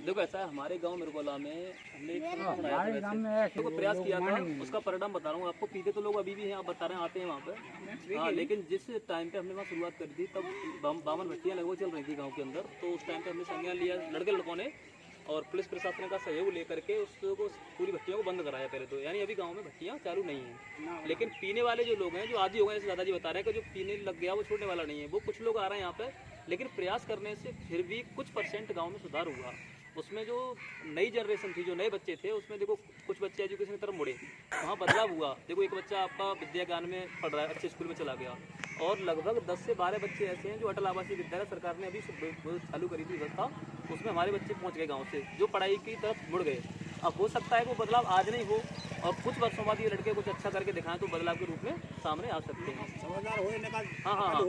देखो ऐसा है, हमारे गांव मिर्गोला में हमने एक प्रयास किया था, उसका परिणाम बता रहा हूँ आपको। पीते तो लोग अभी भी हैं, आप बता रहे हैं, आते हैं वहाँ पे। हाँ, लेकिन जिस टाइम पे हमने वहाँ शुरुआत करी थी तब 52 भट्टियाँ लगभग चल रही थी गाँव के अंदर। तो उस टाइम पे हमने संज्ञान लिया लड़कों ने, और पुलिस प्रशासन का सहयोग लेकर के उसको पूरी भट्टियों को बंद कराया पहले तो। यानी अभी गांव में भट्टियाँ चालू नहीं हैं, लेकिन पीने वाले जो लोग हैं, जो आदि हो गए, जैसे दादाजी बता रहे हैं कि जो पीने लग गया वो छोड़ने वाला नहीं है, वो कुछ लोग आ रहे हैं यहाँ पे। लेकिन प्रयास करने से फिर भी कुछ % गाँव में सुधार हुआ। उसमें जो नई जनरेशन थी, जो नए बच्चे थे, उसमें देखो कुछ बच्चे एजुकेशन की तरफ मुड़े, वहाँ बदलाव हुआ। देखो एक बच्चा आपका विद्या ज्ञान में पढ़ रहा है, अच्छे स्कूल में चला गया, और लगभग 10 से 12 बच्चे ऐसे हैं जो अटल आवासीय विद्यालय सरकार ने अभी चालू करी थी व्यवस्था, उसमें हमारे बच्चे पहुंच गए गांव से, जो पढ़ाई की तरफ मुड़ गए। अब हो सकता है वो बदलाव आज नहीं हो, और कुछ वर्षों बाद ये लड़के कुछ अच्छा करके दिखाएं तो बदलाव के रूप में सामने आ सकते हैं। हाँ,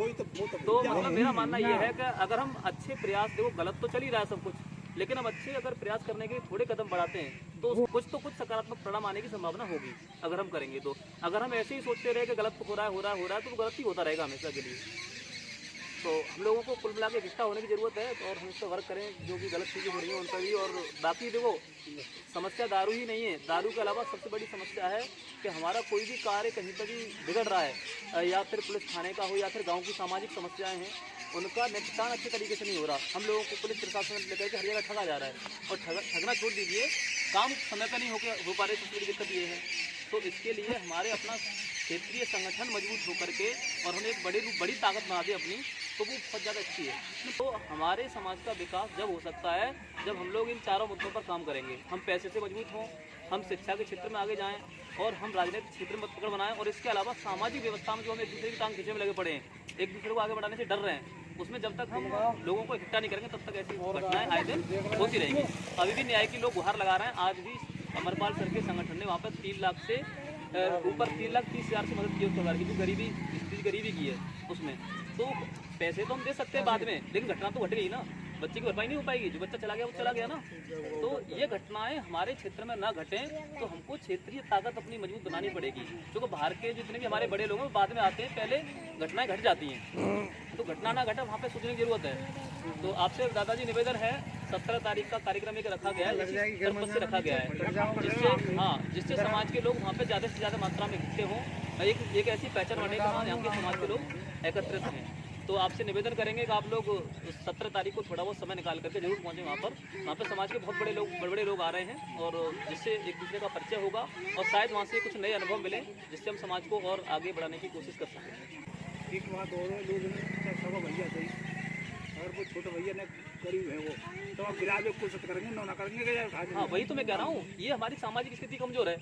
तो मतलब मेरा मानना ये है कि अगर हम अच्छे प्रयास, देखो गलत तो चल ही रहा है सब कुछ, लेकिन हम अच्छे अगर प्रयास करने के थोड़े कदम बढ़ाते हैं तो कुछ सकारात्मक परिणाम आने की संभावना होगी अगर हम करेंगे तो। अगर हम ऐसे ही सोचते रहे कि गलत हो रहा है तो गलत ही होता रहेगा हमेशा के लिए। तो हम लोगों को कुल मिला के इकट्ठा होने की ज़रूरत है, और हम इस पर वर्क करें, जो भी गलत चीज़ें हो रही हैं उन पर भी। और बाकी देखो, समस्या दारू ही नहीं है, दारू के अलावा सबसे बड़ी समस्या है कि हमारा कोई भी कार्य कहीं पर भी बिगड़ रहा है, या फिर पुलिस थाने का हो, या फिर गाँव की सामाजिक समस्याएँ हैं, उनका निपटान अच्छे तरीके से नहीं हो रहा। हम लोगों को पुलिस प्रशासन लेकर के हर जगह ठगा जा रहा है, और ठगना छोड़ दीजिए, काम समय पर नहीं हो पा रहे, सबसे बड़ी दिक्कत ये है। तो इसके लिए हमारे अपना क्षेत्रीय संगठन मजबूत होकर के, और हमें एक बड़ी ताकत बना दी अपनी, तो वो बहुत ज़्यादा अच्छी है। तो हमारे समाज का विकास जब हो सकता है जब हम लोग इन चारों मुद्दों पर काम करेंगे। हम पैसे से मजबूत हों, हम शिक्षा के क्षेत्र में आगे जाएं, और हम राजनीतिक क्षेत्र में पकड़ बनाएं, और इसके अलावा सामाजिक व्यवस्था में जो हम एक दूसरे की टांग खींचने में लगे पड़े हैं, एक दूसरे को आगे बढ़ाने से डर रहे हैं, उसमें जब तक हम लोगों को इकट्ठा नहीं करेंगे तब तक ऐसी घटनाएं आए दिन होती रहेंगी। अभी भी न्याय की लोग गुहार लगा रहे हैं। आज भी अमरपाल सर के संगठन ने वहाँ पर 3 लाख से ऊपर 3,30,000 से मदद की उस प्रकार की, जो गरीबी की है उसमें। तो पैसे तो हम दे सकते हैं बाद में, लेकिन घटना तो घट गई ना, बच्चे की भरपाई नहीं हो पाएगी, जो बच्चा चला गया वो चला गया ना। तो ये घटनाएं हमारे क्षेत्र में ना घटें तो हमको क्षेत्रीय ताकत अपनी मजबूत बनानी पड़ेगी। क्योंकि बाहर के जितने भी हमारे बड़े लोग हैं बाद में आते हैं, पहले घटनाएं घट जाती हैं। तो घटना ना घटे, वहाँ पे सोचने की जरूरत है। तो आपसे दादाजी निवेदन है, 17 तारीख का कार्यक्रम एक रखा गया है, सर्वपद से रखा गया है, जिससे समाज के लोग वहाँ पे ज़्यादा से ज़्यादा मात्रा में इकट्ठे हों, एक ऐसी पहचान बने कि हाँ यहाँ के समाज के लोग एकत्रित हैं। तो आपसे निवेदन करेंगे कि आप लोग 17 तारीख को थोड़ा बहुत समय निकाल करके जरूर पहुँचें वहाँ पर समाज के बहुत बड़े लोग आ रहे हैं, और जिससे एक दूसरे का परिचय होगा, और शायद वहाँ से कुछ नए अनुभव मिले जिससे हम समाज को और आगे बढ़ाने की कोशिश कर सकें। एक बात और है, लोग भैया सही, अगर वो छोटे भैया ने गरीब है वो, तो आप गिरा जो कुछ करेंगे ना करेंगे। हाँ, वही तो मैं कह रहा हूँ, ये हमारी सामाजिक स्थिति कमजोर है।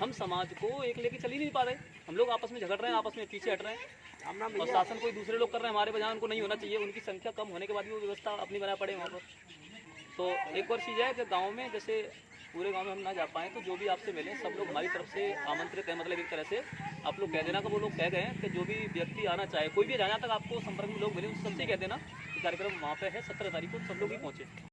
हम समाज को एक लेके चल ही नहीं पा रहे, हम लोग आपस में झगड़ रहे हैं, आपस में पीछे हट रहे हैं, और शासन कोई दूसरे लोग कर रहे हैं हमारे बजाय, उनको नहीं होना चाहिए। उनकी संख्या कम होने के बाद भी वो व्यवस्था अपनी बना पड़े वहाँ पर। तो एक और चीज़ है कि गाँव में, जैसे पूरे गांव में हम ना जा पाएँ तो जो भी आपसे मिले सब लोग हमारी तरफ से आमंत्रित हैं। मतलब एक तरह से आप लोग कह देना कि वो लोग कह गए हैं कि जो भी व्यक्ति आना चाहे, कोई भी जहाँ तक आपको संपर्क में लोग मिले, उन सबसे कह देना कि कार्यक्रम वहाँ पे है 17 तारीख को, सब लोग ही पहुँचे।